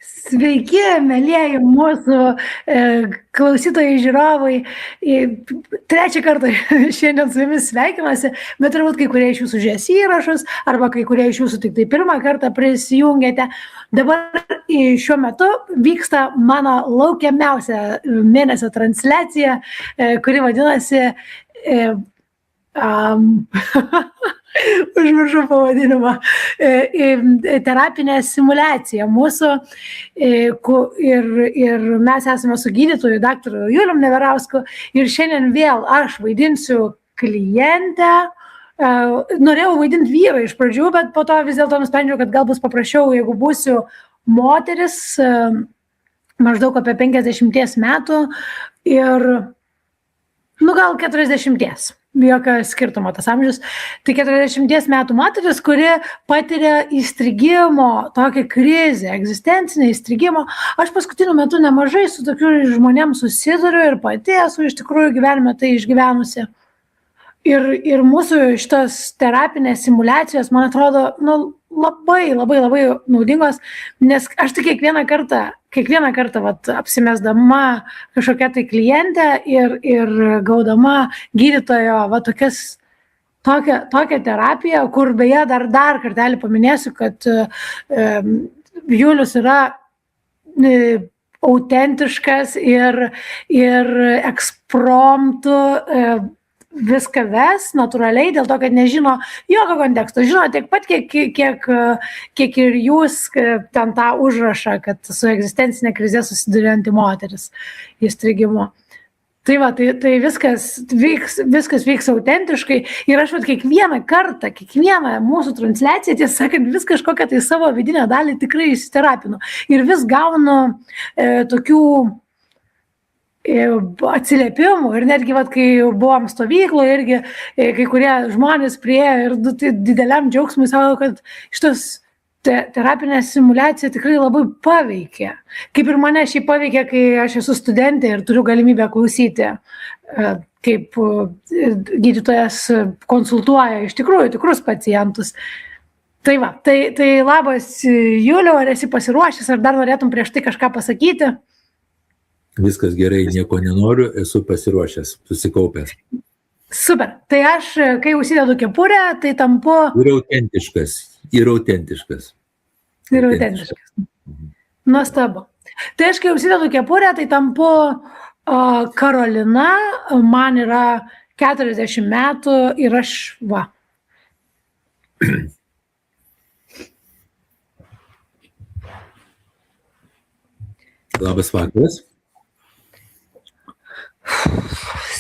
Sveiki, mėlyjeji mūsų klausytojai, žiūrovai. Trečią kartą šiandien su jumis sveikinuosi, bet turbūt kai kurie iš jūsų žiūrės įrašus, arba kai kurie iš jūsų tik tai pirmą kartą prisijungėte. Dabar šiuo metu vyksta mano laukiamiausia mėnesio transliacija, kuri vadinasi užmiršau pavadinimą, terapinė simuliacija mūsų ir mes esame su gydytoju daktaru Julium Neverausku ir šiandien vėl aš vaidinsiu klientę. Norėjau vaidinti vyrą iš pradžių, bet po to vis dėlto nusprendžiau, kad gal bus paprasčiau, jeigu būsiu moteris maždaug apie 50 metų ir gal 40. Jokio skirtumo tas amžius. Tai 40 metų moteris, kuri patiria įstrigimo, tokią krizę, egzistencinę įstrigimo. Aš paskutiniu metu nemažai su tokiu žmonėms susiduriu ir pati esu iš tikrųjų gyvenime tai išgyvenusi. Ir mūsų šitos terapinės simuliacijos, man atrodo, labai naudingos, nes aš tai kiekvieną kartą apsimesdama kažkokią tai klientę ir gaudama gydytojo tokią terapiją, kur beje dar kartelį paminėsiu, kad Julius yra autentiškas ir ekspromtu viską ves natūraliai, dėl to, kad nežino jokio konteksto. Žino tiek pat, kiek ir jūs ten tą užrašą, kad su egzistencinė krize susidurianti moteris įstrigimo. Tai viskas vyks autentiškai ir aš kiekvieną mūsų transliaciją, tiesą sakant, vis kažkokią tai savo vidinę dalį tikrai įsiterapinu. Ir vis gaunu tokių atsiliepimų ir netgi, kai buvom stovykloje, irgi kai kurie žmonės priėjo ir dideliam džiaugsmui sako, kad šitas terapinė simuliacija tikrai labai paveikė. Kaip ir mane šiaip paveikė, kai aš esu studentė ir turiu galimybę klausyti, kaip gydytojas konsultuoja iš tikrųjų tikrus pacientus. Tai labas, Juliau, ar esi pasiruošęs, ar dar norėtum prieš tai kažką pasakyti? Viskas gerai, nieko nenoriu, esu pasiruošęs, susikaupęs. Super. Tai aš, kai užsidedu kepurę, tai tampu... Ir autentiškas. Nuostabu. Tai aš, kai užsidedu kepurę, tai tampu Karolina, man yra 40 metų ir aš Labas vakaras.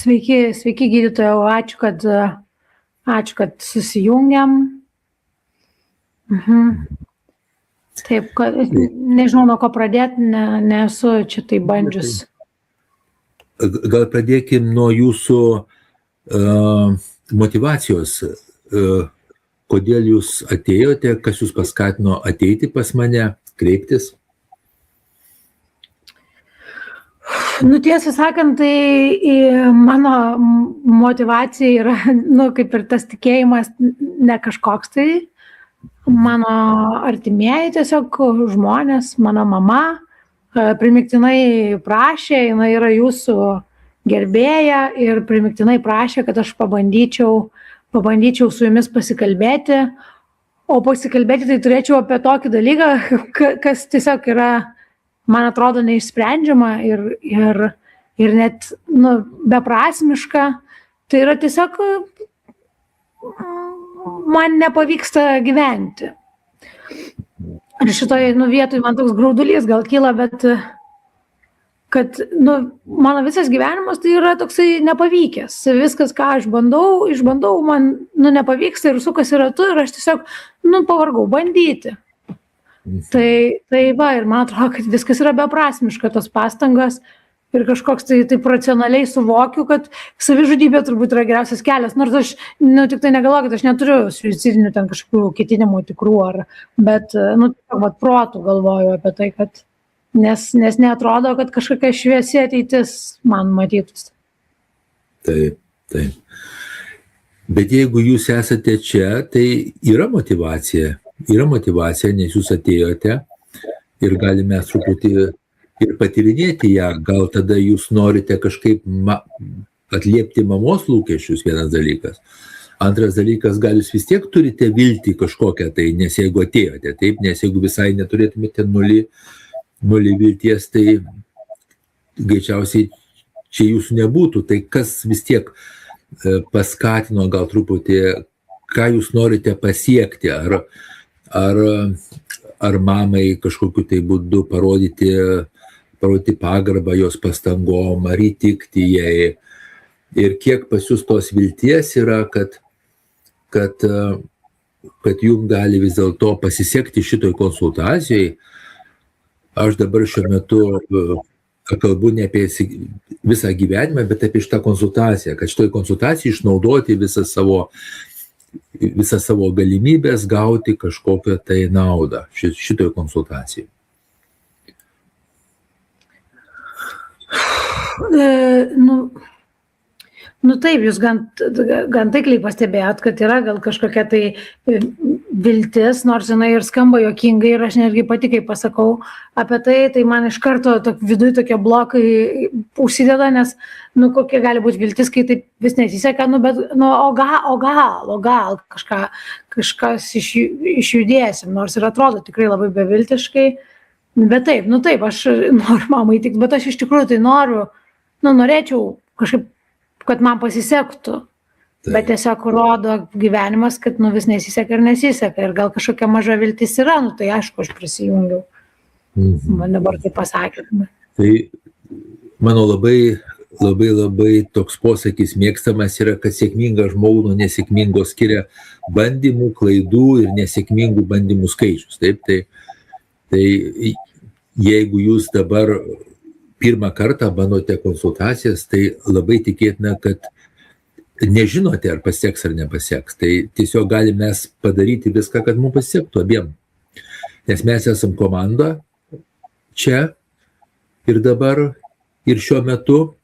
Sveiki gydytojau, ačiū, kad susijungiam. Taip, nežinau, nuo ko pradėti, nesu čia tai bandžius. Gal pradėkim nuo jūsų motyvacijos. Kodėl jūs atėjote, kas jūs paskatino ateiti pas mane, kreiptis? Tiesą sakant, tai mano motivacija yra, kaip ir tas tikėjimas, ne kažkoks tai. Mano artimieji tiesiog žmonės, mano mama primiktinai prašė, jinai yra jūsų gerbėja ir primiktinai prašė, kad aš pabandyčiau su jumis pasikalbėti. O pasikalbėti tai turėčiau apie tokį dalyką, kas tiesiog yra, man atrodo, neišsprendžiama ir net beprasmiška. Tai yra tiesiog man nepavyksta gyventi. Ir šitoje vietoje man toks graudulys gal kyla, bet kad mano visas gyvenimas tai yra toksai nepavykęs. Viskas, ką aš išbandau, man nepavyksta ir sukasi ratu ir aš tiesiog pavargau bandyti. Tai ir man atrodo, kad viskas yra beprasmiška, tos pastangos ir kažkoks taip racionaliai suvokiu, kad savižudybė turbūt yra geriausias kelias, nors aš tik tai negalvoju, kad aš neturiu suicidinių ten kažkokių ketinimų tikrų, bet protų galvoju apie tai, kad nes neatrodo, kad kažkokia šviesi ateitis man matytųsi. Taip. Bet jeigu jūs esate čia, tai yra motyvacija, nes jūs atėjote ir galime truputį ir patyrinėti ją. Gal tada jūs norite kažkaip atliepti mamos lūkesčius, vienas dalykas. Antras dalykas, gal jūs vis tiek turite viltį kažkokią tai, nes jeigu atėjote, taip, nes jeigu visai neturėtumėte nulį vilties, tai greičiausiai čia jūsų nebūtų. Tai kas vis tiek paskatino gal truputį, ką jūs norite pasiekti, ar mamai kažkokiu tai būdu parodyti pagarbą jos pastangom, ar įtikti jai. Ir kiek pas jūs tos vilties yra, kad jums gali vis dėlto pasisekti šitoj konsultacijai. Aš dabar šiuo metu kalbu ne apie visą gyvenimą, bet apie šitą konsultaciją, kad šitoj konsultacijai išnaudoti visą savo galimybės gauti kažkokią tai naudą šitoj konsultacijai. Nu taip, jūs gan taikliai pastebėjot, kad yra gal kažkokia tai viltis, nors jinai ir skamba juokingai ir aš netgi pati, kai pasakau apie tai man iš karto viduje tokie blokai užsideda, nes, kokia gali būti viltis, kai taip vis nesiseka, bet, o gal kažkas išjudėsim, nors ir atrodo tikrai labai beviltiškai, bet taip, aš noriu mamai įtikti, bet aš iš tikrųjų tai norėčiau kažkaip, kad man pasisektų, bet tiesiog rodo gyvenimas, kad vis nesiseka ir nesiseka ir gal kažkokia maža viltis yra, tai aišku, aš prisijungiau. Man dabar tai pasakėme. Tai mano labai toks posakis mėgstamas yra, kad sėkmingą žmogų nuo nesėkmingo skiria bandymų, klaidų ir nesėkmingų bandymų skaičius. Taip, tai jeigu jūs dabar pirmą kartą bandote konsultacijas, tai labai tikėtina, kad nežinote, ar pasieks ar nepasieks. Tai tiesiog galime mes padaryti viską, kad mums pasiektų abiem. Nes mes esam komanda čia ir dabar ir šiuo metu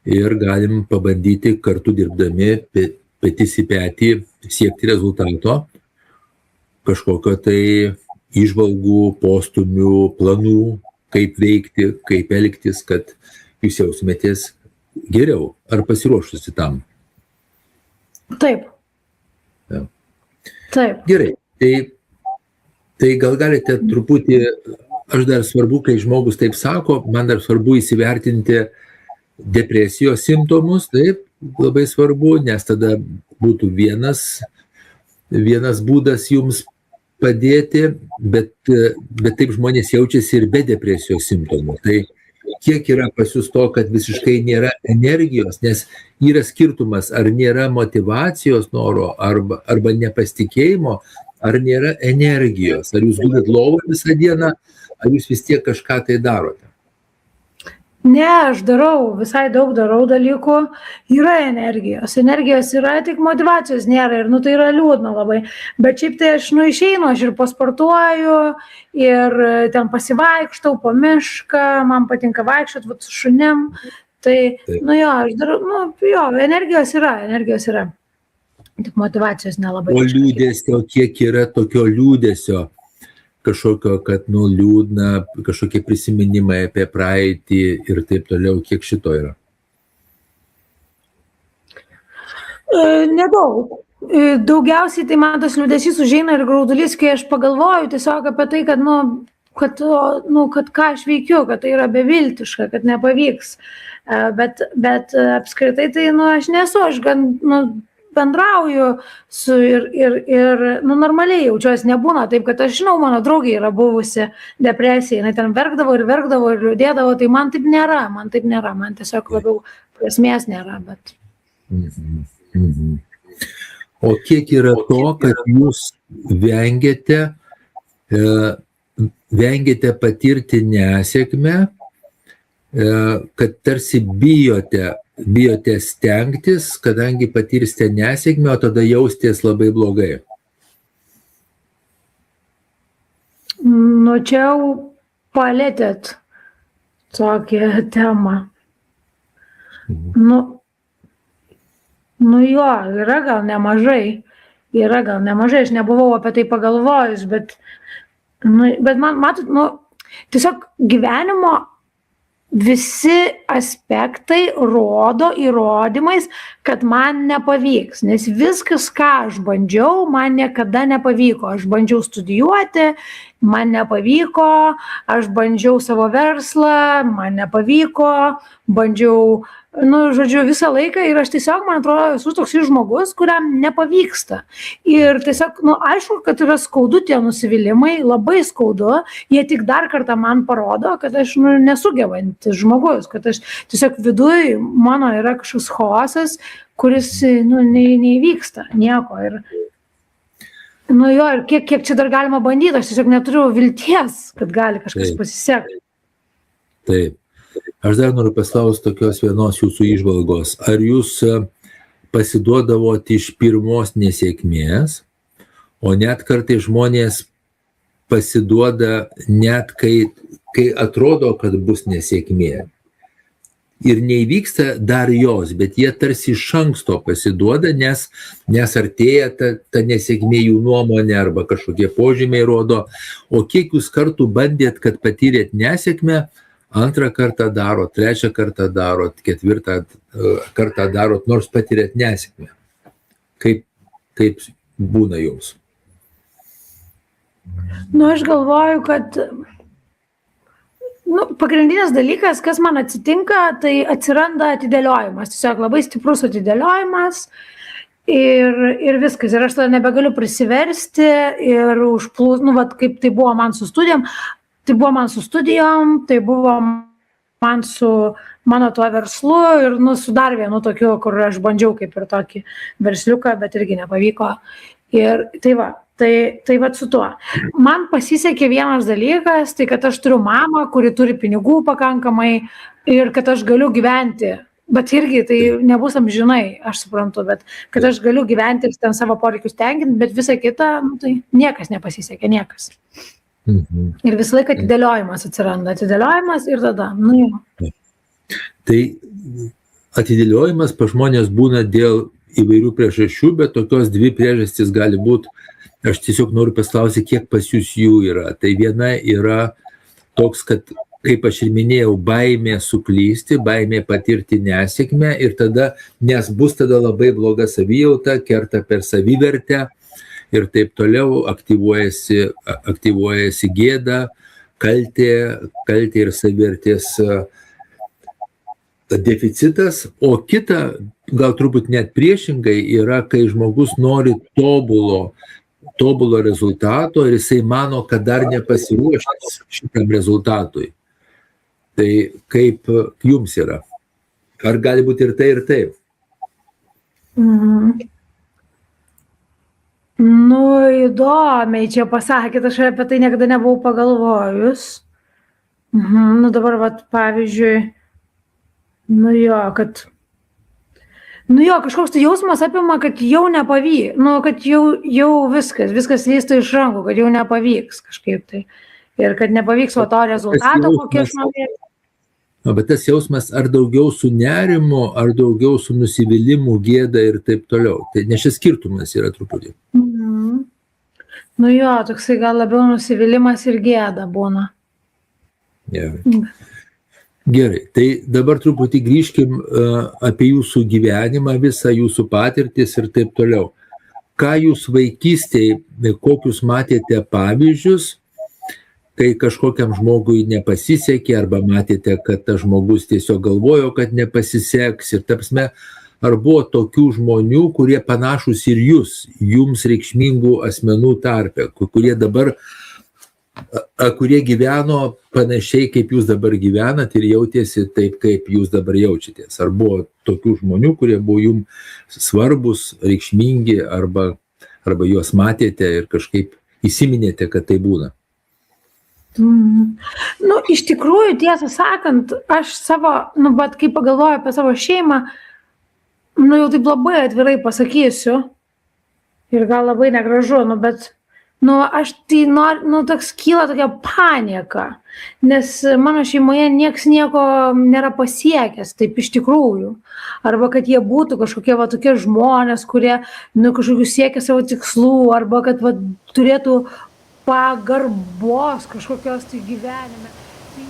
ir galim pabandyti kartu dirbdami petys į petį siekti rezultato, kažkokio tai įžvalgų, postumių, planų, kaip veikti, kaip elgtis, kad jūs jausmėtės geriau ar pasiruošusi tam. Taip. Ja. Taip. Gerai, tai gal galite truputį, aš dar svarbu, kai žmogus taip sako, man dar svarbu įsivertinti depresijos simptomus, taip, labai svarbu, nes tada būtų vienas būdas jums padėti, bet taip žmonės jaučiasi ir be depresijos simptomų. Tai kiek yra pas jūs to, kad visiškai nėra energijos, nes yra skirtumas, ar nėra motyvacijos noro, arba nepasitikėjimo, ar nėra energijos, ar jūs gulit lovą visą dieną, ar jūs vis tiek kažką tai darote. Ne, aš visai daug darau dalykų, yra energijos yra, tik motyvacijos nėra ir tai yra liūdna labai, bet šiaip tai aš išeinu, aš ir pasportuoju ir ten pasivaikštau po mišką, man patinka vaikščioti su šunim, tai, aš darau, energijos yra, tik motyvacijos nelabai. O liūdesio, kiek yra tokio liūdesio? Kažkokio, kad liūdna, kažkokie prisiminimai apie praeitį ir taip toliau, kiek šito yra? Nedaug. Daugiausiai tai man tas liūdesys užeina ir graudulys, kai aš pagalvoju tiesiog apie tai, kad ką aš veikiu, kad tai yra beviltiška, kad nepavyks. Bet apskritai tai, aš nesu, aš gan, bendrauju su ir normaliai jaučiuosi, nebūna taip, kad aš žinau, mano draugė yra buvusi depresija, jinai ten verkdavo ir liūdėdavo, tai man taip nėra, man tiesiog labiau prasmės nėra, bet. O kiek yra to, kad jūs vengiate patirti nesėkmę, kad tarsi bijote stengtis, kadangi patirsite nesėkmę, o tada jausitės labai blogai? Čia jau palėtėt tokią temą. Yra gal nemažai, aš nebuvau apie tai pagalvojus, bet man, matot, tiesiog gyvenimo visi aspektai rodo įrodymais, kad man nepavyks, nes viskas, ką aš bandžiau, man niekada nepavyko. Aš bandžiau studijuoti, man nepavyko, aš bandžiau savo verslą, man nepavyko, bandžiau, žodžiu, visą laiką ir aš tiesiog, man atrodo, esu toks žmogus, kuriam nepavyksta. Ir tiesiog, aišku, kad yra skaudu tie nusivylimai, labai skaudu, jie tik dar kartą man parodo, kad aš nesugebantis žmogus, kad aš tiesiog viduj mano yra kažkoks chaosas, kuris neįvyksta nieko. Ir, ir kiek čia dar galima bandyti, aš tiesiog neturiu vilties, kad gali kažkas pasisekti. Taip. Aš dar noriu paklausti tokios vienos jūsų įžvalgos. Ar jūs pasiduodavote iš pirmos nesėkmės, o net kartais žmonės pasiduoda net kai atrodo, kad bus nesėkmė. Ir neįvyksta dar jos, bet jie tarsi iš anksto pasiduoda, nes artėja ta nesėkmė jų nuomonė arba kažkokie požymiai rodo. O kiek jūs kartų bandėt, kad patyrėt nesėkmę, antrą kartą darot, trečią kartą darot, ketvirtą kartą darot, nors patyrėt nesėkmę. Kaip būna jums? Aš galvoju, kad pagrindinis dalykas, kas man atsitinka, tai atsiranda atidėliojimas. Tiesiog labai stiprus atidėliojimas ir viskas. Ir aš tada nebegaliu prisiversti ir kaip tai buvo man su studijom. Tai buvo man su studijom, tai buvo man su mano tuo verslu ir su dar vienu tokiu, kur aš bandžiau kaip ir tokį versliuką, bet irgi nepavyko. Ir tai va su tuo. Man pasisekė vienas dalykas, tai kad aš turiu mamą, kuri turi pinigų pakankamai ir kad aš galiu gyventi. Bet irgi tai nebus amžinai, aš suprantu, bet kad aš galiu gyventi ir ten savo poreikius tenkinti, bet visa kita, tai niekas nepasisekė, niekas. Ir visą laiką atidėliojimas atsiranda, atidėliojimas ir tada, Tai atidėliojimas pas žmonės būna dėl įvairių priežasčių, bet tokios dvi priežastys gali būti, aš tiesiog noriu paklausyti, kiek pas jūs jų yra. Tai viena yra toks, kad, kaip aš ir minėjau, baimė suklysti, baimė patirti nesėkmę ir tada, nes bus tada labai bloga savijauta, kerta per savivertę, ir taip toliau aktyvuojasi gėda, kaltė ir savivertės deficitas, o kita, gal truputį net priešingai, yra, kai žmogus nori tobulo rezultato ir jisai mano, kad dar nepasiruošęs šitam rezultatui. Tai kaip jums yra? Ar gali būti ir tai, ir taip? Įdomiai čia pasakėt, aš apie tai niekada nebuvau pagalvojus. Dabar, pavyzdžiui, kažkoks tai jausmas apima, kad jau nepavyks, kad jau viskas lysta iš rankų, kad jau nepavyks kažkaip tai. Ir kad nepavyks to rezultato, kokį aš norėjau. Bet tas jausmas ar daugiau su nerimu, ar daugiau su nusivylimu, gėda ir taip toliau. Tai nes šis skirtumas yra truputį. Toksai gal labiau nusivylimas ir gėda būna. Gerai, tai dabar truputį grįžkim apie jūsų gyvenimą, visą jūsų patirtis ir taip toliau. Ką jūs vaikystėje, kokius matėte pavyzdžius, kai kažkokiam žmogui nepasisekė, arba matėte, kad tas žmogus tiesiog galvojo, kad nepasiseks. Ir tapsme, ar buvo tokių žmonių, kurie panašus ir jums reikšmingų asmenų tarpe, kurie gyveno panašiai, kaip jūs dabar gyvenat ir jautėsi taip, kaip jūs dabar jaučiatės. Ar buvo tokių žmonių, kurie buvo jums svarbus, reikšmingi, arba juos matėte ir kažkaip įsiminėte, kad tai būna? Iš tikrųjų, tiesą sakant, aš bet kai pagalvoju apie savo šeimą, jau taip labai atvirai pasakysiu ir gal labai negražu, bet aš tai toks kyla tokia panieka, nes mano šeimoje nieks nieko nėra pasiekęs, taip iš tikrųjų. Arba kad jie būtų kažkokie tokie žmonės, kurie kažkokių siekia savo tikslų, arba kad turėtų pagarbos kažkokios tai gyvenime. Tai